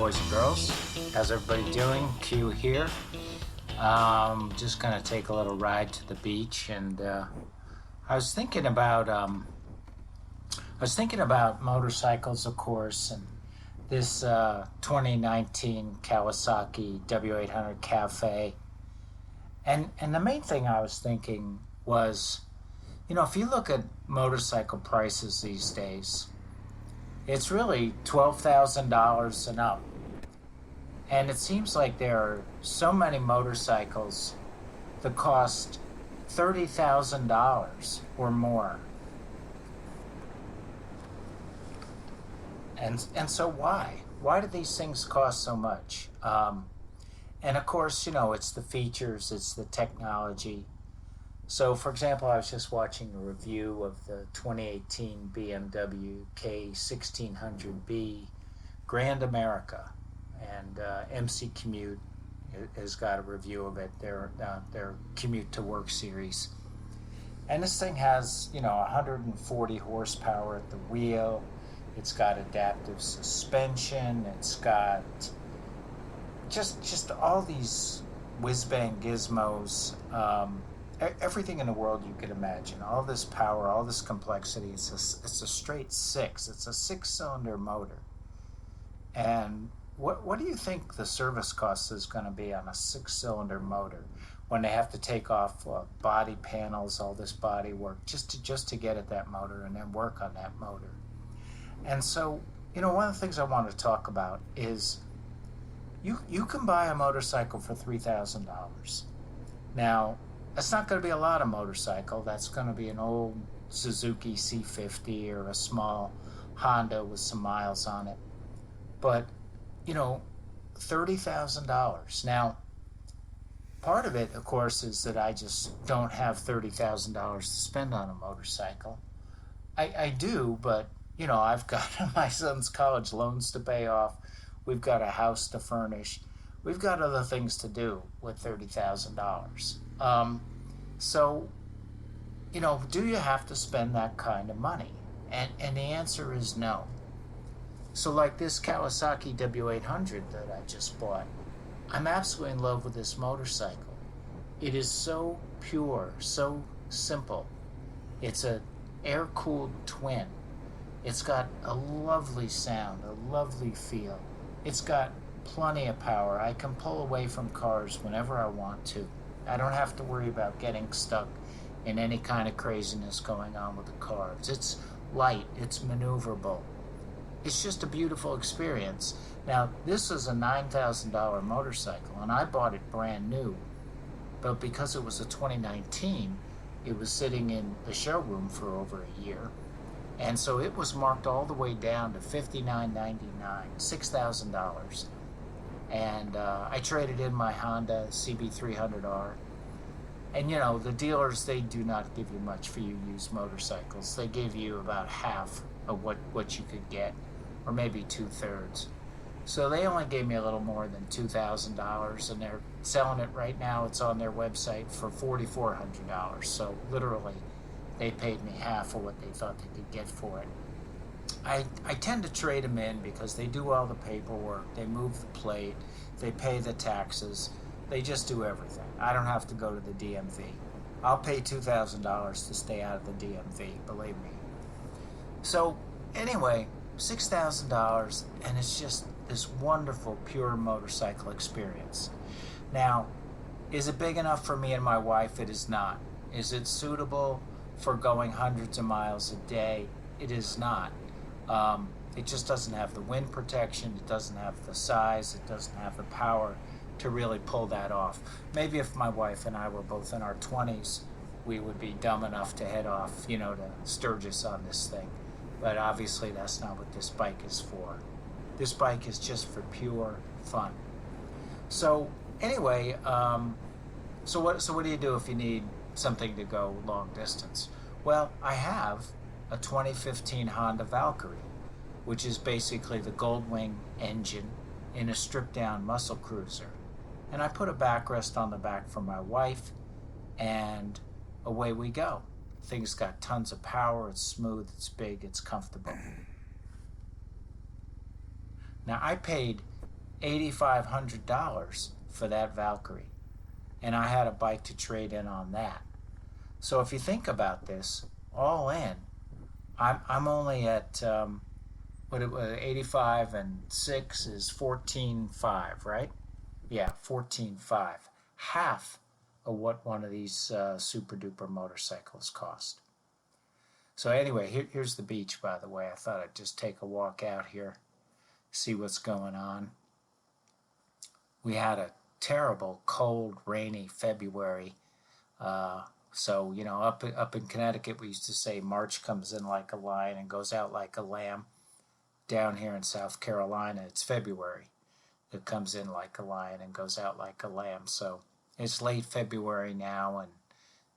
boys and girls. How's everybody doing? Q here. Just gonna take a little ride to the beach, and I was thinking about motorcycles, of course, and this 2019 Kawasaki W800 Cafe, and the main thing I was thinking was, if you look at motorcycle prices these days, it's really $12,000 and up. And it seems like there are so many motorcycles that cost $30,000 or more. And so why? Why do these things cost so much? And of course, it's the features, it's the technology. So, for example, I was just watching a review of the 2018 BMW K1600B Grand America, and MC Commute has got a review of it, their Commute to Work series. And this thing has, 140 horsepower at the wheel. It's got adaptive suspension. It's got just all these whiz-bang gizmos. Everything in the world you could imagine, all this power, all this complexity. It's a straight six. It's a six-cylinder motor. And what do you think the service cost is going to be on a six-cylinder motor when they have to take off body panels, all this body work just to get at that motor and then work on that motor? And so, one of the things I want to talk about is you can buy a motorcycle for $3,000. Now, that's not going to be a lot of motorcycle. That's going to be an old Suzuki C50 or a small Honda with some miles on it. But, $30,000. Now, part of it, of course, is that I just don't have $30,000 to spend on a motorcycle. I do, but, I've got my son's college loans to pay off. We've got a house to furnish. We've got other things to do with $30,000. So, do you have to spend that kind of money? And the answer is no. So like this Kawasaki W800 that I just bought, I'm absolutely in love with this motorcycle. It is so pure, so simple. It's an air-cooled twin. It's got a lovely sound, a lovely feel. It's got plenty of power. I can pull away from cars whenever I want to. I don't have to worry about getting stuck in any kind of craziness going on with the cars. It's light, it's maneuverable. It's just a beautiful experience. Now, this is a $9,000 motorcycle, and I bought it brand new. But because it was a 2019, it was sitting in the showroom for over a year. And so it was marked all the way down to $59.99, $6,000. And I traded in my Honda CB300R. And the dealers, they do not give you much for your used motorcycles. They give you about half of what you could get, or maybe 2/3. So they only gave me a little more than $2,000, and they're selling it right now. It's on their website for $4,400. So literally, they paid me half of what they thought they could get for it. I tend to trade them in because they do all the paperwork, they move the plate, they pay the taxes, they just do everything. I don't have to go to the DMV. I'll pay $2,000 to stay out of the DMV, believe me. So anyway, $6,000, and it's just this wonderful, pure motorcycle experience. Now, is it big enough for me and my wife? It is not. Is it suitable for going hundreds of miles a day? It is not. It just doesn't have the wind protection, it doesn't have the size, it doesn't have the power to really pull that off. Maybe if my wife and I were both in our 20s, we would be dumb enough to head off, to Sturgis on this thing. But obviously that's not what this bike is for. This bike is just for pure fun. So anyway, so what do you do if you need something to go long distance? Well, I have a 2015 Honda Valkyrie, which is basically the Goldwing engine in a stripped-down muscle cruiser. And I put a backrest on the back for my wife, and away we go. Thing's got tons of power, it's smooth, it's big, it's comfortable. Now, I paid $8,500 for that Valkyrie, and I had a bike to trade in on that. So if you think about this, all in, I'm only at what it was, 85 and 6 is 14.5, right? Yeah, 14.5, half of what one of these super duper motorcycles cost. So anyway, here's the beach, by the way. I thought I'd just take a walk out here, see what's going on. We had a terrible, cold, rainy February. So, you know, up in Connecticut, we used to say March comes in like a lion and goes out like a lamb. Down here in South Carolina, it's February. It comes in like a lion and goes out like a lamb. So it's late February now, and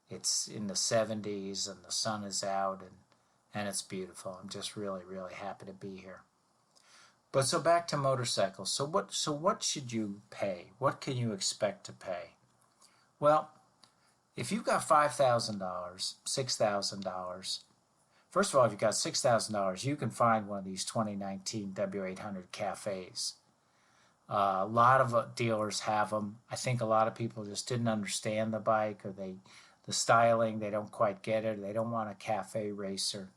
it's in the 70s, and the sun is out, and it's beautiful. I'm just really, really happy to be here. But so back to motorcycles. So what should you pay? What can you expect to pay? Well, if you've got $5,000, $6,000, first of all, if you've got $6,000, you can find one of these 2019 W800 Cafes. A lot of dealers have them. I think a lot of people just didn't understand the bike, or the styling, they don't quite get it. They don't want a cafe racer.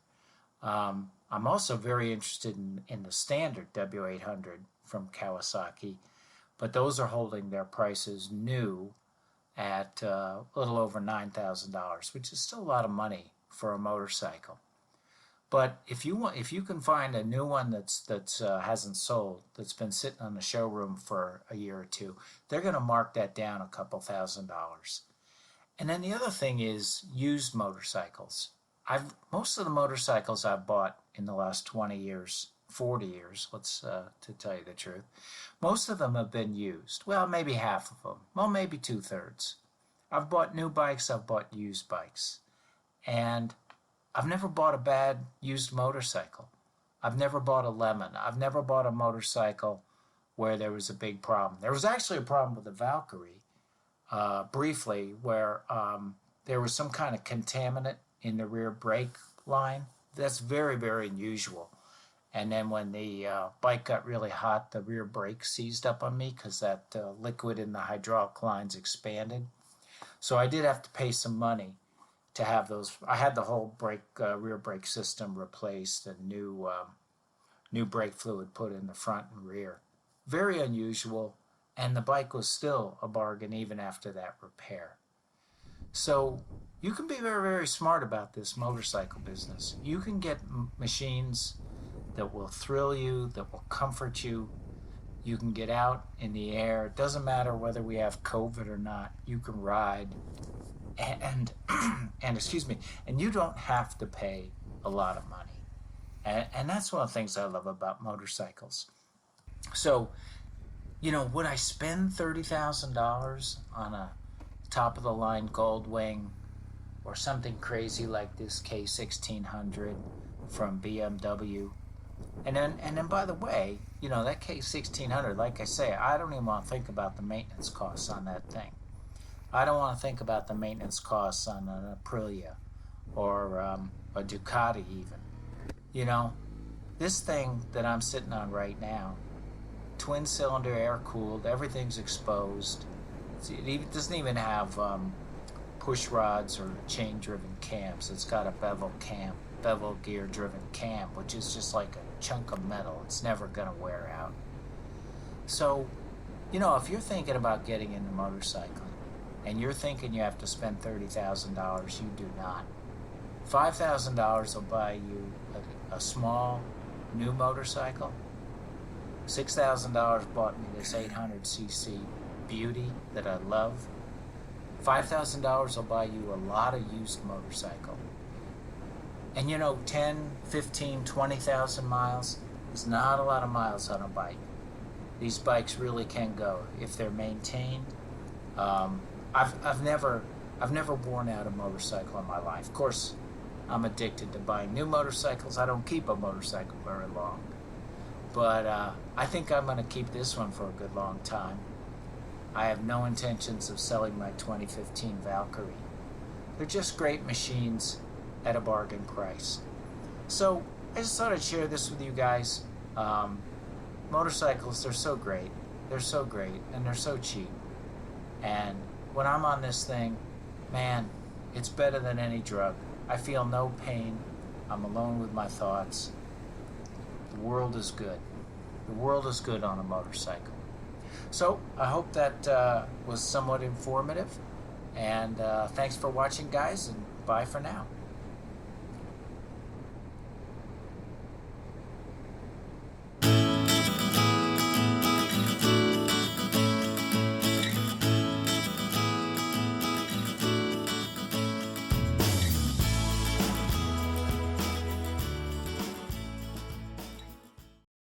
I'm also very interested in the standard W800 from Kawasaki, but those are holding their prices new at a little over $9,000, which is still a lot of money for a motorcycle. But if you can find a new one that's hasn't sold, that's been sitting on the showroom for a year or two, they're going to mark that down a couple $1,000s. And then the other thing is used motorcycles. Most of the motorcycles I've bought in the last 20 years, 40 years, to tell you the truth, most of them have been used. Well, maybe half of them. Well, maybe 2/3. I've bought new bikes, I've bought used bikes. And I've never bought a bad used motorcycle. I've never bought a lemon. I've never bought a motorcycle where there was a big problem. There was actually a problem with the Valkyrie, briefly, where there was some kind of contaminant in the rear brake line. That's very, very unusual. And then when the bike got really hot, the rear brake seized up on me because that liquid in the hydraulic lines expanded. So I did have to pay some money to have those. I had the whole rear brake system replaced and new brake fluid put in the front and rear. Very unusual, and the bike was still a bargain even after that repair. So you can be very, very smart about this motorcycle business. You can get machines that will thrill you, that will comfort you. You can get out in the air. It doesn't matter whether we have COVID or not. You can ride, and excuse me, and you don't have to pay a lot of money. And that's one of the things I love about motorcycles. So, you know, would I spend $30,000 on a top-of-the-line Goldwing or something crazy like this K1600 from BMW? And then, by the way, you know, that K1600, like I say, I don't even want to think about the maintenance costs on that thing. I don't want to think about the maintenance costs on an Aprilia or a Ducati even. You know, this thing that I'm sitting on right now, twin-cylinder, air-cooled, everything's exposed. It doesn't even have push rods or chain-driven cams. It's got a bevel gear-driven cam, which is just like a chunk of metal. It's never going to wear out. So, you know, if you're thinking about getting into motorcycling and you're thinking you have to spend $30,000, you do not. $5,000 will buy you a small new motorcycle. $6,000 bought me this 800cc beauty that I love. $5,000 will buy you a lot of used motorcycle. And you know, 10, 15, 20,000 miles is not a lot of miles on a bike. These bikes really can go if they're maintained. I've never worn out a motorcycle in my life. Of course, I'm addicted to buying new motorcycles. I don't keep a motorcycle very long. But I think I'm going to keep this one for a good long time. I have no intentions of selling my 2015 Valkyrie. They're just great machines at a bargain price. So I just thought I'd share this with you guys. Motorcycles, they're so great. They're so great and they're so cheap. And when I'm on this thing, man, it's better than any drug. I feel no pain. I'm alone with my thoughts. The world is good. The world is good on a motorcycle. So I hope that was somewhat informative. And thanks for watching, guys, and bye for now.